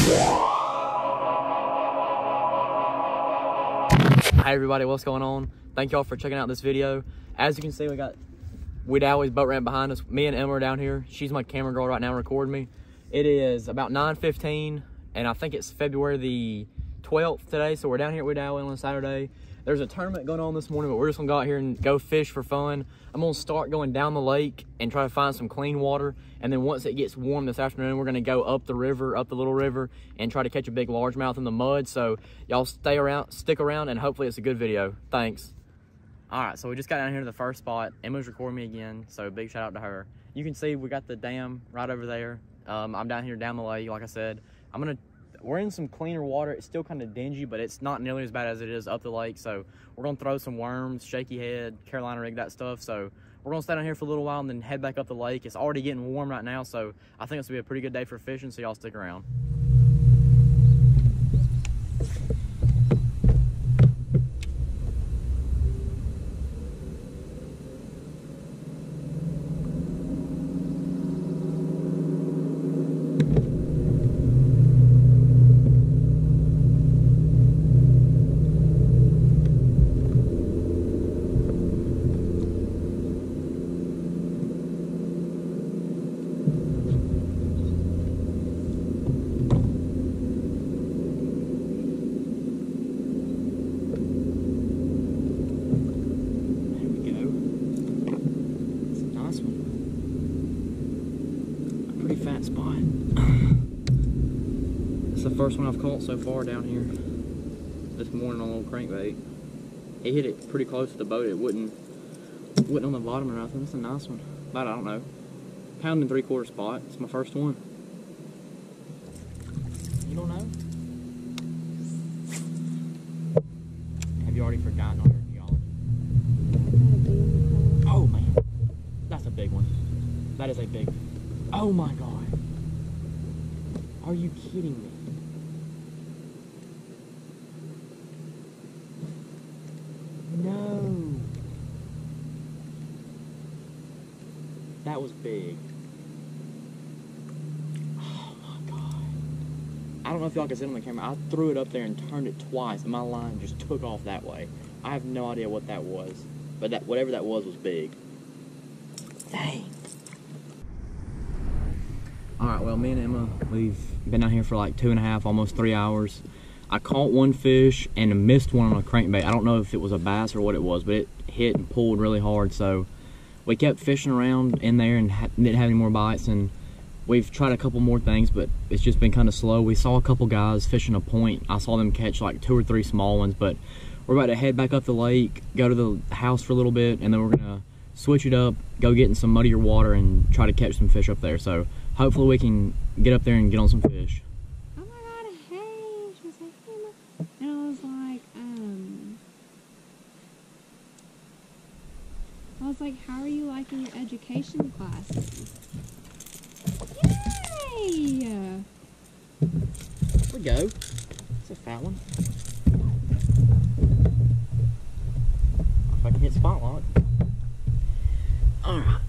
Hey everybody, what's going on? Thank y'all for checking out this video. As you can see, we got Wedowee's boat ramp behind us. Me and Emma are down here. She's my camera girl right now recording me. It is about 9:15 and I think it's February the 12th today. So we're down here at Wedowee on a Saturday. There's a tournament going on this morning, but we're just gonna go out here and go fish for fun. I'm gonna start going down the lake and try to find some clean water. And then once it gets warm this afternoon, we're gonna go up the river, up the little river, and try to catch a big largemouth in the mud. So y'all stick around, and hopefully it's a good video. Thanks. All right, so we just got down here to the first spot. Emma's recording me again, so big shout out to her. You can see we got the dam right over there. I'm down here down the lake, like I said. We're in some cleaner water. It's still kind of dingy, but it's not nearly as bad as it is up the lake. So we're gonna throw some worms, shaky head, Carolina rig, that stuff. So we're gonna stay down here for a little while and then head back up the lake. It's already getting warm right now, so I think it's gonna be a pretty good day for fishing, so y'all stick around. Pretty fat spot. It's the first one I've caught so far down here this morning on a little crankbait. He hit it pretty close to the boat. It wouldn't on the bottom or nothing. It's a nice one. About, I don't know, pound and 3/4 spot. It's my first one. You don't know? Have you already forgotten all your geology? Oh man, that's a big one. That is a big. Oh my God. Are you kidding me? No. That was big. Oh my God. I don't know if y'all can see it on the camera. I threw it up there and turned it twice and my line just took off that way. I have no idea what that was, but whatever that was big. Dang. Alright, well, me and Emma, we've been out here for like 2.5, almost 3 hours. I caught one fish and missed one on a crankbait. I don't know if it was a bass or what it was, but it hit and pulled really hard. So we kept fishing around in there and didn't have any more bites. And we've tried a couple more things, but it's just been kind of slow. We saw a couple guys fishing a point. I saw them catch like 2 or 3 small ones, but we're about to head back up the lake, go to the house for a little bit, and then we're going to switch it up, go get in some muddier water and try to catch some fish up there. So hopefully we can get up there and get on some fish. Oh my God, hey, she was like, hey, Mom. And I was like, how are you liking your education classes? Yay! There we go. It's a fat one. If I can hit spot lock. Alright.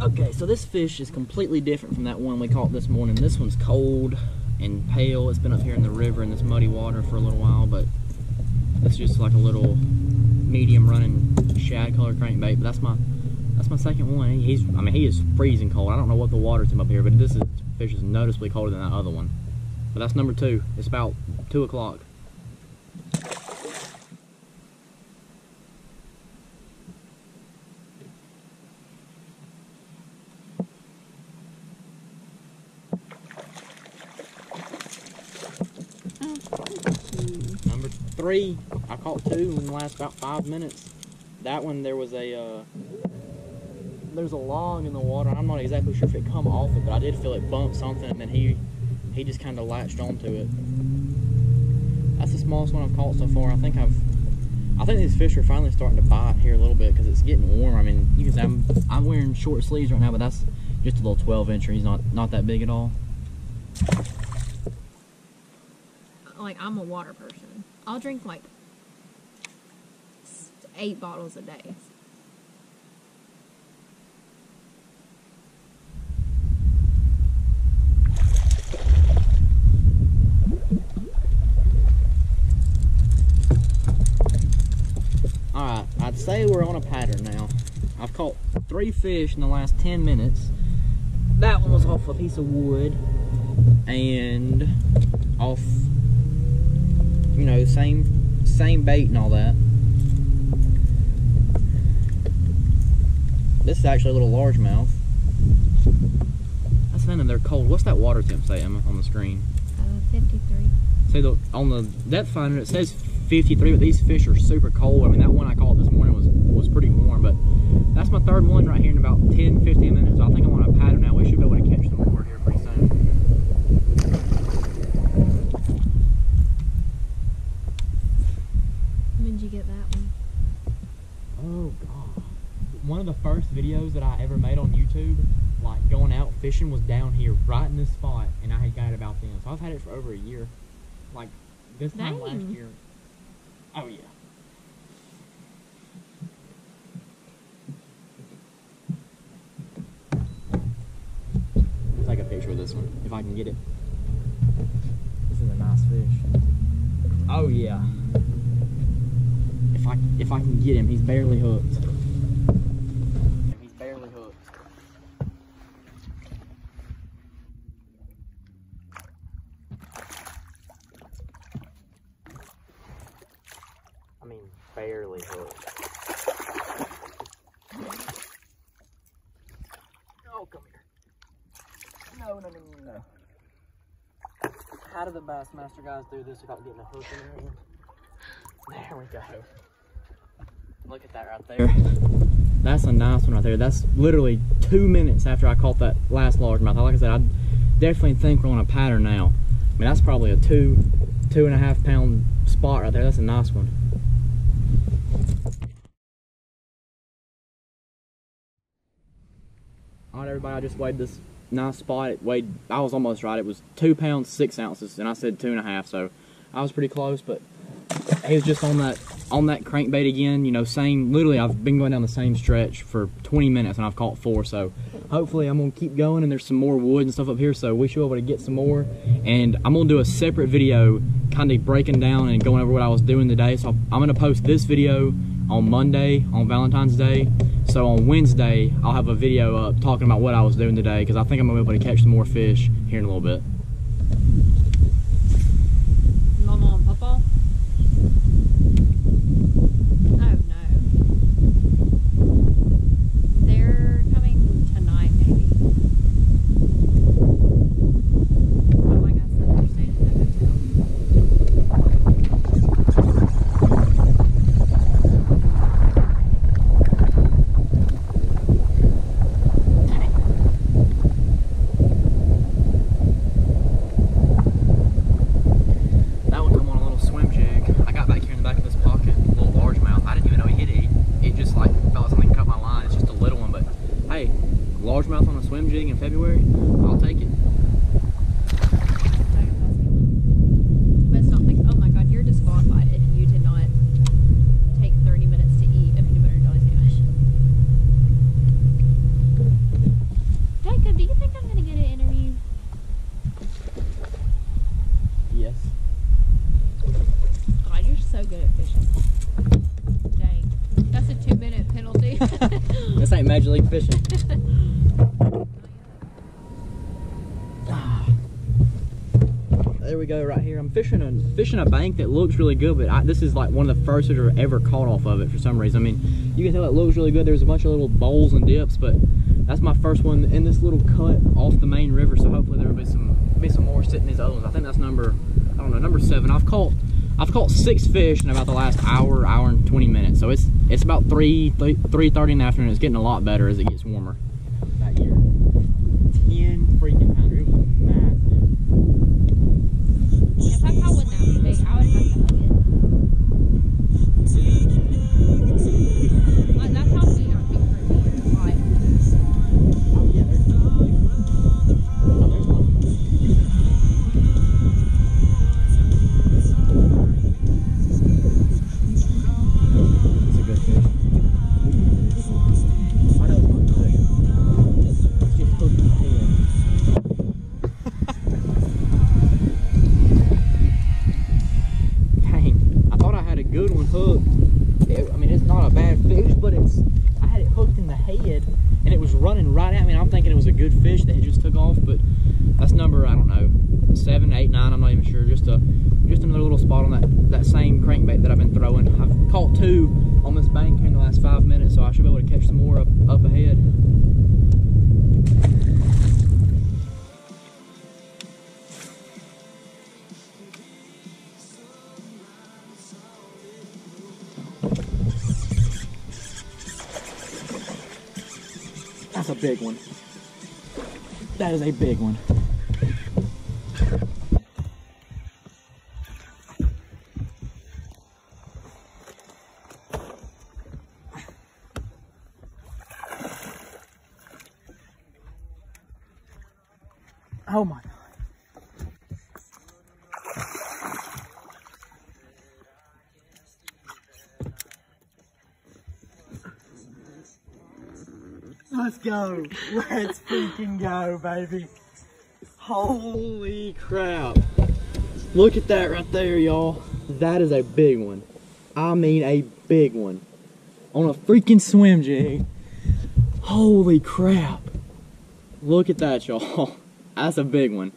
Okay, so this fish is completely different from that one we caught this morning. This one's cold and pale. It's been up here in the river in this muddy water for a little while, but it's just like a little medium running shad colored crankbait. But that's my second one. He is freezing cold. I don't know what the water's in up here, but this fish is noticeably colder than that other one. But that's number 2. It's about 2 o'clock. Number 3, I caught 2 in the last about 5 minutes. That one, there's a log in the water. I'm not exactly sure if it come off it, but I did feel it bump something, and then he just kind of latched onto it. That's the smallest one I've caught so far. I think these fish are finally starting to bite here a little bit because it's getting warm. I mean, you can see I'm wearing short sleeves right now, but that's just a little 12-incher. He's not that big at all. Like, I'm a water person. I'll drink like 8 bottles a day. say we're on a pattern now. I've caught 3 fish in the last 10 minutes. That one was off a piece of wood and off, you know, same bait and all that. This is actually a little largemouth. That's fun, and they're cold. What's that water temp say, Emma, on the screen? 53. See, on the depth finder it says 53, but these fish are super cold. I mean, that one I caught this morning was pretty warm, but that's my 3rd one right here in about 10-15 minutes. I think I'm on a pattern now. We should be able to catch some more here pretty soon. When did you get that one? Oh God. One of the first videos that I ever made on YouTube, like going out fishing, was down here right in this spot, and I had got it about then. So I've had it for over a year. Like this time last year. Oh yeah. I'll take a picture of this one if I can get it. This is a nice fish. Oh yeah. If I can get him, he's barely hooked. He's barely hooked. I mean, barely hooked. Oh, come here. No. How do the Bassmaster guys do this without getting a hook in there? There we go. Look at that right there. That's a nice one right there. That's literally 2 minutes after I caught that last largemouth. Like I said, I definitely think we're on a pattern now. I mean, that's probably a 2.5 pound spot right there. That's a nice one. All right, everybody, I just weighed this nice spot. It weighed, I was almost right. It was 2 pounds 6 ounces, and I said 2.5, so I was pretty close. But he was just on that crankbait again. You know, literally I've been going down the same stretch for 20 minutes and I've caught 4. So hopefully I'm gonna keep going, and there's some more wood and stuff up here, so we should be able to get some more. And I'm gonna do a separate video kind of breaking down and going over what I was doing today. So I'm gonna post this video on Monday, on Valentine's Day. So on Wednesday I'll have a video up talking about what I was doing today, because I think I'm gonna be able to catch some more fish here in a little bit. Mama and Papa? Oh no. They're coming tonight, maybe. Oh my gosh, they're staying in the hotel. Largemouth on a swim jig in February, I'll take it. But it's not like, oh my god, you're disqualified if you did not take 30 minutes to eat a peanut butter and jelly sandwich. Jacob, do you think I'm going to get an interview? Yes. God, you're so good at fishing. Dang. That's a 2-minute penalty. This ain't Major League Fishing. There we go, right here. I'm fishing a bank that looks really good, but this is like one of the first that I've ever caught off of it for some reason. I mean, you can tell it looks really good. There's a bunch of little bowls and dips, but that's my first one in this little cut off the main river. So hopefully there will be some more sitting in these other ones. I think that's number 7. I've caught 6 fish in about the last hour and 20 minutes. So it's about 3:30 in the afternoon. It's getting a lot better as it gets warmer. That year, 10 freaking pounder. It was massive. If I caught one that big, I would have to hug it. Like, that's how big our feet hurt me in life. Oh yeah, there's one. It's a good fish. I know it's not big. good fish that just took off, but that's number, I don't know, 7, 8, 9, I'm not even sure. Just another little spot on that same crankbait that I've been throwing. I've caught 2 on this bank here in the last 5 minutes, so I should be able to catch some more up ahead. That's a big one. That is a big one. Oh my God. Let's go. Let's freaking go, baby. Holy crap. Look at that right there, y'all. That is a big one. I mean a big one. On a freaking swim jig. Holy crap. Look at that, y'all. That's a big one.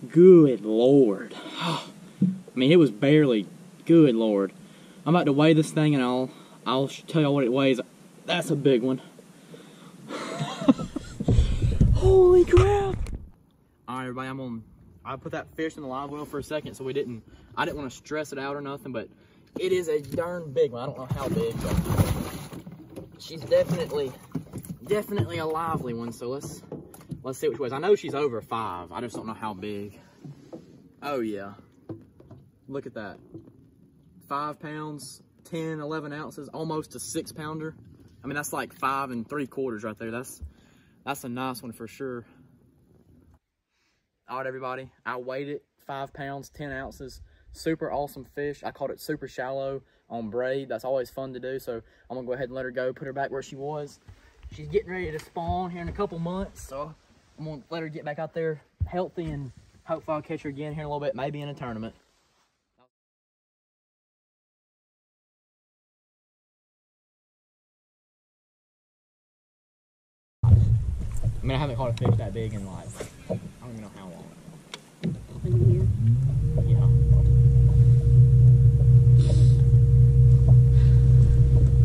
Good Lord. I mean, it was barely. Good Lord. I'm about to weigh this thing and I'll tell y'all what it weighs. That's a big one. Holy crap. Alright, everybody, I put that fish in the live well for a second, so I didn't want to stress it out or nothing, but it is a darn big one. I don't know how big, but she's definitely a lively one, so let's see which ways. I know she's over 5. I just don't know how big. Oh yeah. Look at that. 5 pounds, 10, 11 ounces, almost a 6-pounder. I mean, that's like 5 3/4 right there. That's a nice one for sure. All right, everybody, I weighed it, 5 pounds, 10 ounces. Super awesome fish. I caught it super shallow on braid. That's always fun to do, so I'm gonna go ahead and let her go, put her back where she was. She's getting ready to spawn here in a couple months, so I'm gonna let her get back out there healthy, and hopefully I'll catch her again here in a little bit, maybe in a tournament. I mean, I haven't caught a fish that big in like, I don't even know how long. A year. Yeah.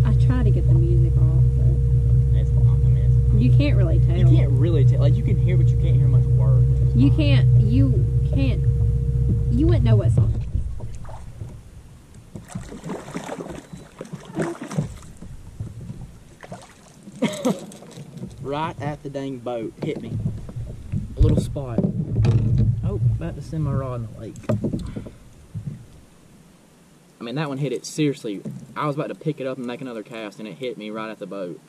I try to get the music off, but It's not, I mean, you can't really tell. you can't really tell. Like, you can hear, but you can't hear much word. You wouldn't know what song. Right at the dang boat, hit me. A little spot. Oh, about to send my rod in the lake. I mean, that one hit it, seriously. I was about to pick it up and make another cast, and it hit me right at the boat.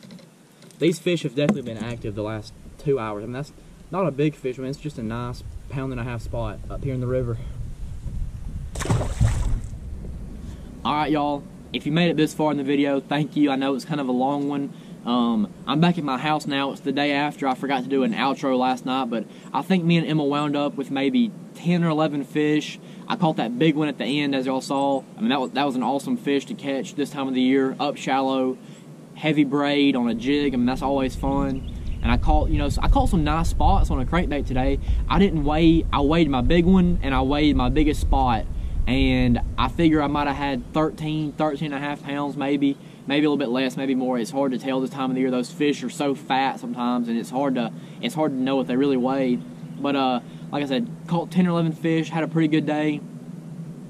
These fish have definitely been active the last 2 hours. I mean, that's not a big fish. I mean, it's just a nice 1.5 pound spot up here in the river. Alright, y'all. If you made it this far in the video, thank you. I know it's kind of a long one. I'm back at my house now. It's the day after. I forgot to do an outro last night, but I think me and Emma wound up with maybe 10 or 11 fish. I caught that big one at the end, as y'all saw. I mean, that was an awesome fish to catch this time of the year. Up shallow, heavy braid on a jig. I mean, that's always fun. And I caught, I caught some nice spots on a crankbait today. I weighed my big one, and I weighed my biggest spot. And I figure I might have had 13.5 pounds maybe a little bit less, maybe more. It's hard to tell this time of the year. Those fish are so fat sometimes, and it's hard to know what they really weighed. But like I said, caught 10 or 11 fish, had a pretty good day.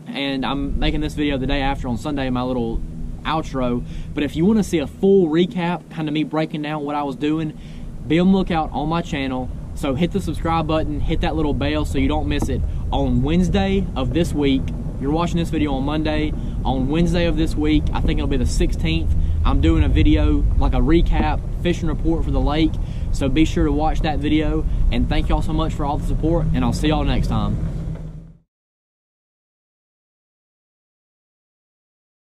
And I'm making this video the day after on Sunday, my little outro. But if you want to see a full recap, kind of me breaking down what I was doing, be on the lookout on my channel. So hit the subscribe button, hit that little bell so you don't miss it. On Wednesday of this week, you're watching this video on Monday. On Wednesday of this week, I think it'll be the 16th, I'm doing a video, like a recap, fishing report for the lake. So be sure to watch that video. And thank y'all so much for all the support, and I'll see y'all next time.